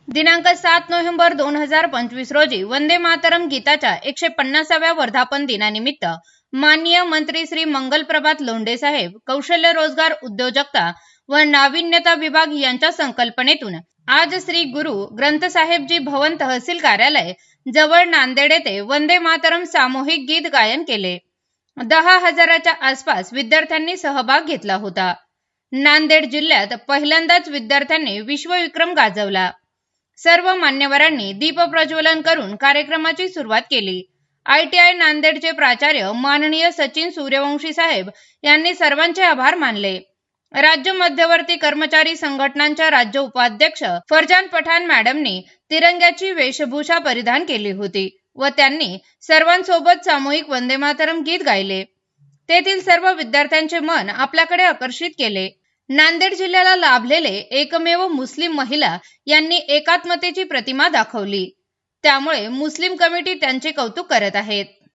दिनांक 7 नोव्हेंबर 2025 रोजी वंदे मातरम गीताच्या 150व्या वर्धापन दिनानिमित्त माननीय मंत्री श्री मंगलप्रभात लोंढे साहेब, कौशल्य रोजगार उद्योजकता व नाविन्यता विभाग यांच्या संकल्पनेतून आज श्री गुरु ग्रंथ साहेबजी भवन तहसील कार्यालय जवळ नांदेड येथे वंदे मातरम सामूहिक गीत गायन केले. 10,000च्या आसपास विद्यार्थ्यांनी सहभाग घेतला होता. नांदेड जिल्ह्यात पहिल्यांदाच विद्यार्थ्यांनी विश्वविक्रम गाजवला. सर्व मान्यवरांनी दीप प्रज्वलन करून कार्यक्रमाची सुरुवात केली. ITI नांदेडचे प्राचार्य माननीय सचिन सूर्यवंशी साहेब यांनी सर्वांचे आभार मानले. राज्य मध्यवर्ती कर्मचारी संघटनांच्या राज्य उपाध्यक्ष फरजान पठाण मॅडमनी तिरंग्याची वेशभूषा परिधान केली होती व त्यांनी सर्वांसोबत सामूहिक वंदे मातरम गीत गायले. तेथील सर्व विद्यार्थ्यांचे मन आपल्याकडे आकर्षित केले. नांदेड जिल्ह्याला लाभलेले एकमेव मुस्लिम महिला यांनी एकात्मतेची प्रतिमा दाखवली. त्यामुळे मुस्लिम कमिटी त्यांचे कौतुक करत आहेत.